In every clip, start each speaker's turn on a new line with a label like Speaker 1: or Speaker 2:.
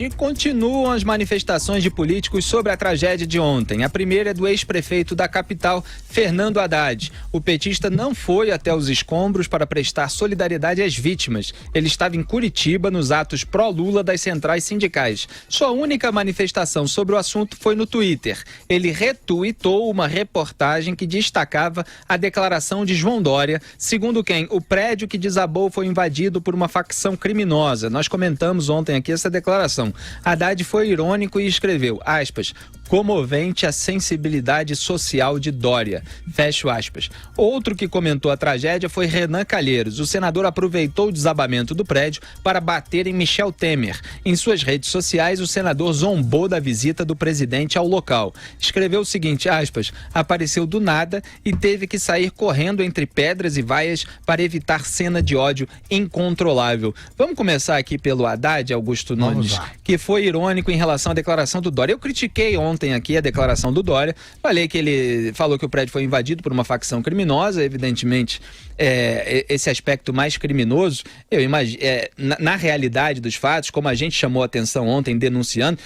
Speaker 1: E continuam as manifestações de políticos sobre a tragédia de ontem. A primeira é do ex-prefeito da capital, Fernando Haddad. O petista não foi até os escombros para prestar solidariedade às vítimas. Ele estava em Curitiba nos atos pró-Lula das centrais sindicais. Sua única manifestação sobre o assunto foi no Twitter. Ele retuitou uma reportagem que destacava a declaração de João Dória, segundo quem o prédio que desabou foi invadido por uma facção criminosa. Nós comentamos ontem aqui essa declaração. Haddad foi irônico e escreveu, aspas, comovente a sensibilidade social de Dória, fecho aspas. Outro que comentou a tragédia foi Renan Calheiros. O senador aproveitou o desabamento do prédio para bater em Michel Temer. Em suas redes sociais, o senador zombou da visita do presidente ao local. Escreveu o seguinte, aspas, apareceu do nada e teve que sair correndo entre pedras e vaias para evitar cena de ódio incontrolável. Vamos começar aqui pelo Haddad, Augusto Nunes, que foi irônico em relação à declaração do Dória. Eu critiquei ontem aqui a declaração do Dória, falei que ele falou que o prédio foi invadido por uma facção criminosa, evidentemente esse aspecto mais criminoso, eu imagino, na realidade dos fatos, como a gente chamou a atenção ontem denunciando,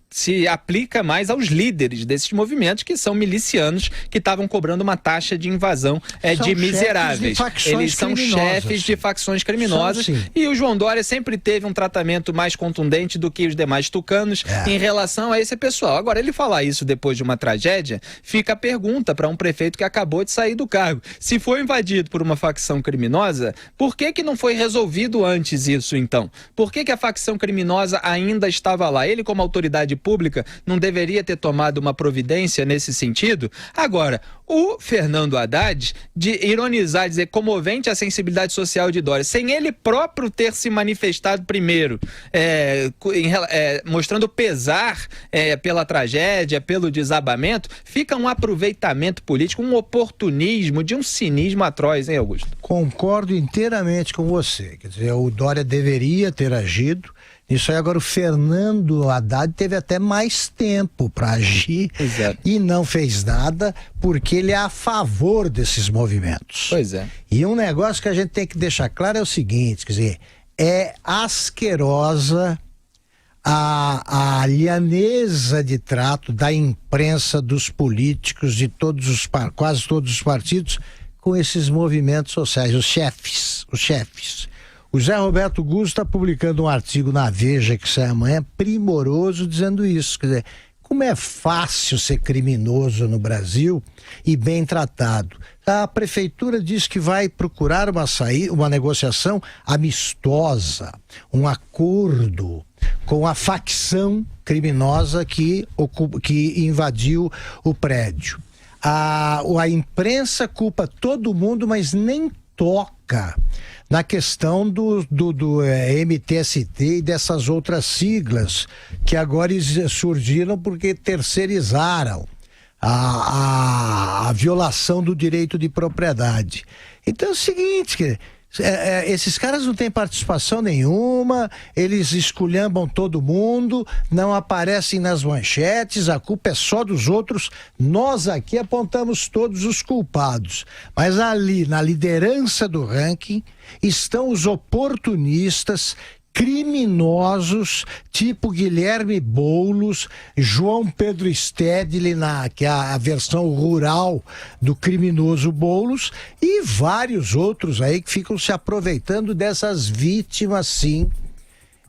Speaker 1: se aplica mais aos líderes desses movimentos, que são milicianos que estavam cobrando uma taxa de invasão de miseráveis. Eles são chefes de facções criminosas e o João Dória sempre teve um tratamento mais contundente do que os demais tucanos em relação a esse pessoal. Agora, ele falar isso depois de uma tragédia, fica a pergunta para um prefeito que acabou de sair do cargo. Se foi invadido por uma facção criminosa, por que não foi resolvido antes isso, então? Por que a facção criminosa ainda estava lá? Ele, como autoridade pública, não deveria ter tomado uma providência nesse sentido? Agora, o Fernando Haddad, de ironizar, dizer comovente a sensibilidade social de Dória, sem ele próprio ter se manifestado primeiro, mostrando pesar pela tragédia, pelo desabamento, fica um aproveitamento político, um oportunismo, de um cinismo atroz, hein, Augusto?
Speaker 2: Concordo inteiramente com você. Quer dizer, o Dória deveria ter agido. Isso aí. Agora o Fernando Haddad teve até mais tempo para agir.
Speaker 1: Exato.
Speaker 2: E não fez nada porque ele é a favor desses movimentos.
Speaker 1: Pois é.
Speaker 2: E um negócio que a gente tem que deixar claro é o seguinte, quer dizer, é asquerosa a alhaneza de trato da imprensa, dos políticos, de quase todos os partidos, com esses movimentos sociais, os chefes. O Zé Roberto Guzzo está publicando um artigo na Veja, que sai amanhã, primoroso, dizendo isso. Quer dizer, como é fácil ser criminoso no Brasil e bem tratado. A prefeitura diz que vai procurar uma negociação amistosa, um acordo com a facção criminosa que invadiu o prédio. A imprensa culpa todo mundo, mas nem toca na questão do MTST e dessas outras siglas que agora surgiram porque terceirizaram a violação do direito de propriedade. Então é o seguinte, esses caras não têm participação nenhuma, eles esculhambam todo mundo, não aparecem nas manchetes, a culpa é só dos outros. Nós aqui apontamos todos os culpados, mas ali na liderança do ranking estão os oportunistas, criminosos, tipo Guilherme Boulos, João Pedro Stedley, que é a versão rural do criminoso Boulos, e vários outros aí que ficam se aproveitando dessas vítimas, sim,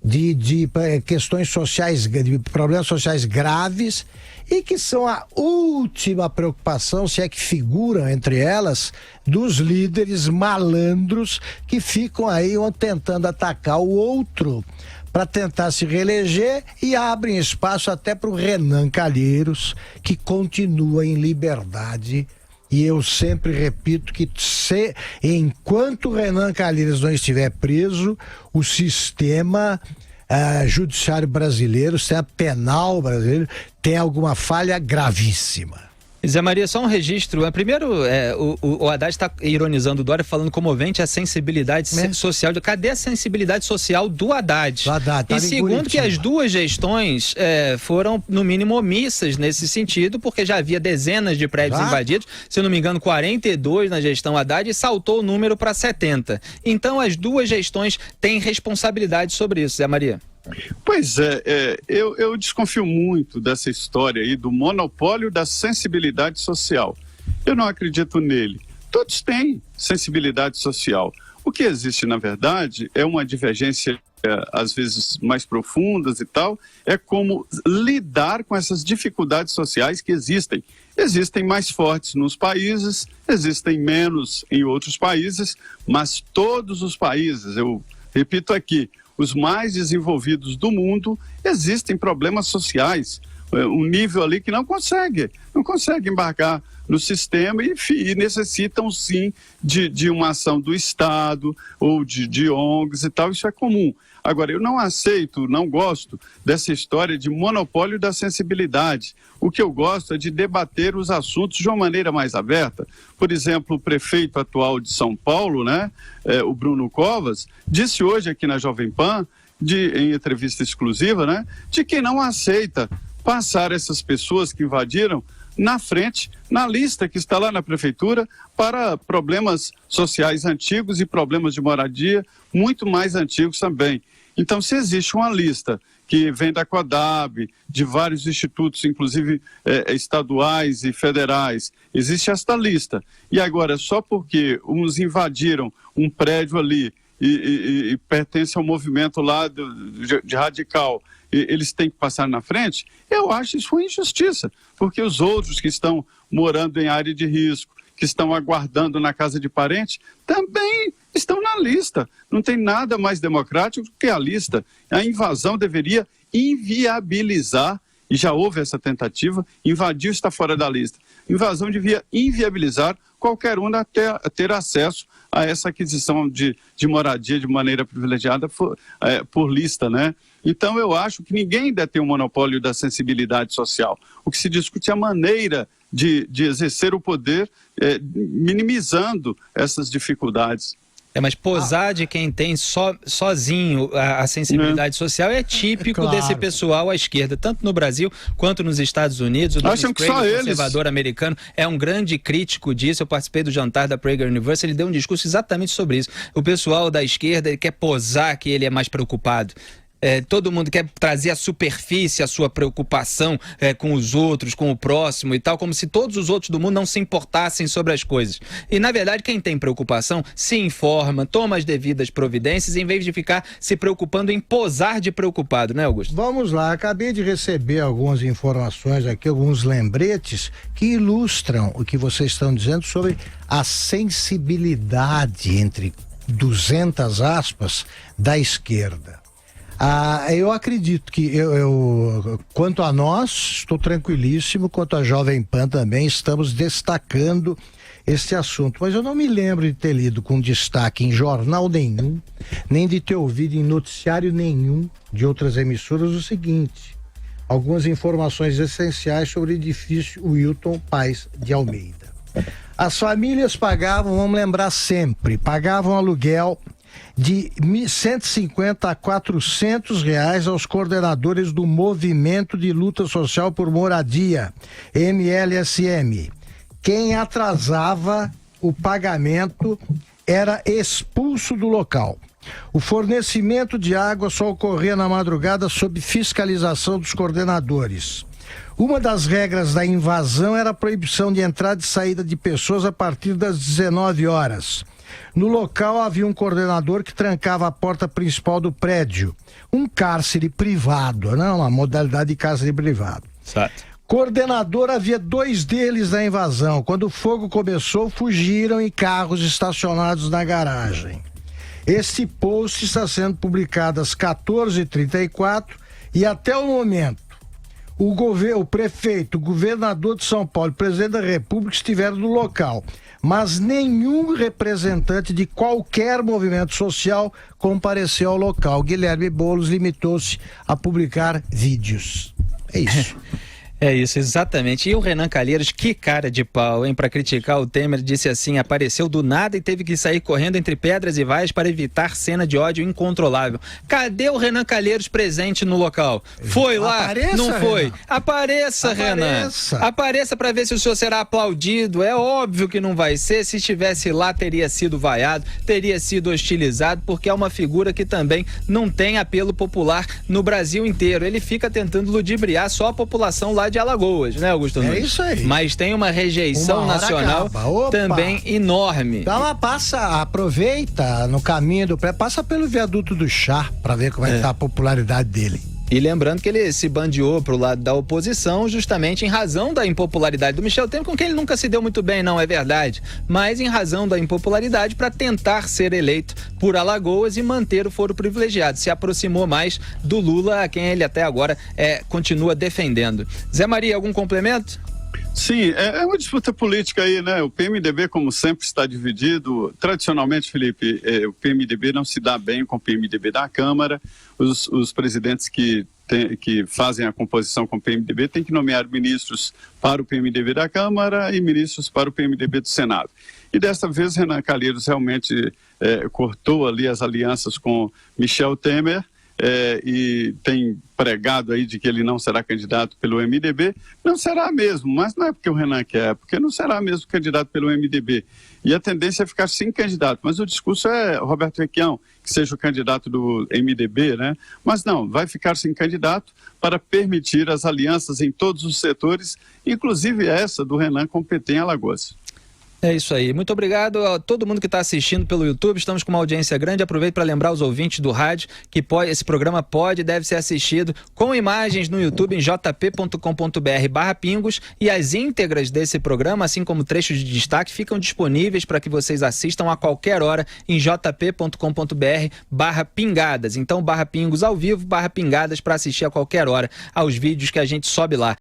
Speaker 2: de questões sociais, de problemas sociais graves, e que são a última preocupação, se é que figuram entre elas, dos líderes malandros que ficam aí tentando atacar o outro para tentar se reeleger e abrem espaço até para o Renan Calheiros, que continua em liberdade. E eu sempre repito que enquanto o Renan Calheiros não estiver preso, o sistema judiciário brasileiro, o sistema penal brasileiro, tem alguma falha gravíssima.
Speaker 1: Zé Maria, só um registro. Primeiro, o Haddad está ironizando o Dória, falando comovente a sensibilidade social. Cadê a sensibilidade social do Haddad? E segundo, que as duas gestões foram, no mínimo, omissas nesse sentido, porque já havia dezenas de prédios invadidos, se eu não me engano, 42 na gestão Haddad, e saltou o número para 70. Então, as duas gestões têm responsabilidade sobre isso, Zé Maria.
Speaker 3: Pois eu desconfio muito dessa história aí do monopólio da sensibilidade social. Eu não acredito nele. Todos têm sensibilidade social. O que existe, na verdade, é uma divergência, às vezes mais profundas e tal, é como lidar com essas dificuldades sociais que existem. Existem mais fortes nos países, existem menos em outros países, mas todos os países, eu repito aqui, os mais desenvolvidos do mundo, existem problemas sociais, um nível ali que não consegue embarcar no sistema e necessitam sim de uma ação do Estado ou de ONGs e tal, isso é comum. Agora, eu não aceito, não gosto dessa história de monopólio da sensibilidade. O que eu gosto é de debater os assuntos de uma maneira mais aberta. Por exemplo, o prefeito atual de São Paulo, o Bruno Covas, disse hoje aqui na Jovem Pan, em entrevista exclusiva, de que não aceita passar essas pessoas que invadiram na frente, na lista que está lá na prefeitura, para problemas sociais antigos e problemas de moradia muito mais antigos também. Então, se existe uma lista que vem da CODAB, de vários institutos, inclusive estaduais e federais, existe esta lista. E agora, só porque uns invadiram um prédio ali e pertence ao movimento lá de radical, eles têm que passar na frente, eu acho isso uma injustiça, porque os outros que estão morando em área de risco, que estão aguardando na casa de parente, também estão na lista. Não tem nada mais democrático do que a lista. A invasão deveria inviabilizar, e já houve essa tentativa, invadiu está fora da lista. Invasão devia inviabilizar qualquer um a ter acesso a essa aquisição de moradia de maneira privilegiada por lista, Então, eu acho que ninguém deve ter um monopólio da sensibilidade social. O que se discute é a maneira de exercer o poder, minimizando essas dificuldades.
Speaker 1: Mas posar de quem tem sozinho a sensibilidade social é típico desse pessoal à esquerda, tanto no Brasil quanto nos Estados Unidos. O Dennis Prager, conservador americano, é um grande crítico disso. Eu participei do jantar da Prager University, ele deu um discurso exatamente sobre isso. O pessoal da esquerda, ele quer posar que ele é mais preocupado. Todo mundo quer trazer à superfície a sua preocupação com os outros, com o próximo e tal, como se todos os outros do mundo não se importassem sobre as coisas. E, na verdade, quem tem preocupação se informa, toma as devidas providências, em vez de ficar se preocupando em posar de preocupado, né, Augusto?
Speaker 2: Vamos lá, acabei de receber algumas informações aqui, alguns lembretes que ilustram o que vocês estão dizendo sobre a sensibilidade, entre 200 aspas, da esquerda. Eu acredito que quanto a nós, estou tranquilíssimo, quanto a Jovem Pan também, estamos destacando esse assunto. Mas eu não me lembro de ter lido com destaque em jornal nenhum, nem de ter ouvido em noticiário nenhum de outras emissoras o seguinte: algumas informações essenciais sobre o edifício Wilton Paes de Almeida. As famílias pagavam, vamos lembrar sempre, pagavam aluguel de R$150 a R$400 aos coordenadores do Movimento de Luta Social por Moradia, MLSM. Quem atrasava o pagamento era expulso do local. O fornecimento de água só ocorria na madrugada sob fiscalização dos coordenadores. Uma das regras da invasão era a proibição de entrada e saída de pessoas a partir das 19 horas. No local havia um coordenador que trancava a porta principal do prédio. Um cárcere privado, uma modalidade de cárcere privado.
Speaker 1: Certo.
Speaker 2: Coordenador, havia 2 deles na invasão. Quando o fogo começou, fugiram em carros estacionados na garagem. Este post está sendo publicado às 14h34 e até o momento o prefeito, o governador de São Paulo, o presidente da República estiveram no local, mas nenhum representante de qualquer movimento social compareceu ao local. Guilherme Boulos limitou-se a publicar vídeos. É isso.
Speaker 1: É isso, exatamente. E o Renan Calheiros, que cara de pau, hein? Para criticar o Temer, disse assim: apareceu do nada e teve que sair correndo entre pedras e vaias para evitar cena de ódio incontrolável. Cadê o Renan Calheiros presente no local? Foi lá?
Speaker 2: Apareça,
Speaker 1: não foi?
Speaker 2: Renan.
Speaker 1: Apareça, Renan. Apareça para ver se o senhor será aplaudido. É óbvio que não vai ser. Se estivesse lá, teria sido vaiado, teria sido hostilizado, porque é uma figura que também não tem apelo popular no Brasil inteiro. Ele fica tentando ludibriar só a população lá de Alagoas, né, Augusto Nunes?
Speaker 2: É isso aí.
Speaker 1: Mas tem uma rejeição nacional também enorme.
Speaker 2: Então aproveita no caminho do pré, passa pelo viaduto do Chá para ver como é que está a popularidade dele.
Speaker 1: E lembrando que ele se bandeou pro lado da oposição justamente em razão da impopularidade do Michel Temer, com quem ele nunca se deu muito bem, não é verdade, mas em razão da impopularidade para tentar ser eleito por Alagoas e manter o foro privilegiado. Se aproximou mais do Lula, a quem ele até agora continua defendendo. Zé Maria, algum complemento?
Speaker 3: Sim, é uma disputa política aí, né? O PMDB, como sempre, está dividido. Tradicionalmente, Felipe, o PMDB não se dá bem com o PMDB da Câmara. Os presidentes que fazem a composição com o PMDB têm que nomear ministros para o PMDB da Câmara e ministros para o PMDB do Senado. E desta vez, Renan Calheiros realmente cortou ali as alianças com Michel Temer. E tem pregado aí de que ele não será candidato pelo MDB, não será mesmo, mas não é porque o Renan quer, é porque não será mesmo candidato pelo MDB. E a tendência é ficar sem candidato, mas o discurso é Roberto Requião, que seja o candidato do MDB, né? Mas não, vai ficar sem candidato para permitir as alianças em todos os setores, inclusive essa do Renan com o PT em Alagoas.
Speaker 1: É isso aí. Muito obrigado a todo mundo que está assistindo pelo YouTube. Estamos com uma audiência grande. Aproveito para lembrar os ouvintes do rádio que esse programa pode e deve ser assistido com imagens no YouTube em jp.com.br/pingos, e as íntegras desse programa, assim como trechos de destaque, ficam disponíveis para que vocês assistam a qualquer hora em jp.com.br/pingadas. Então, /pingos ao vivo, /pingadas para assistir a qualquer hora aos vídeos que a gente sobe lá.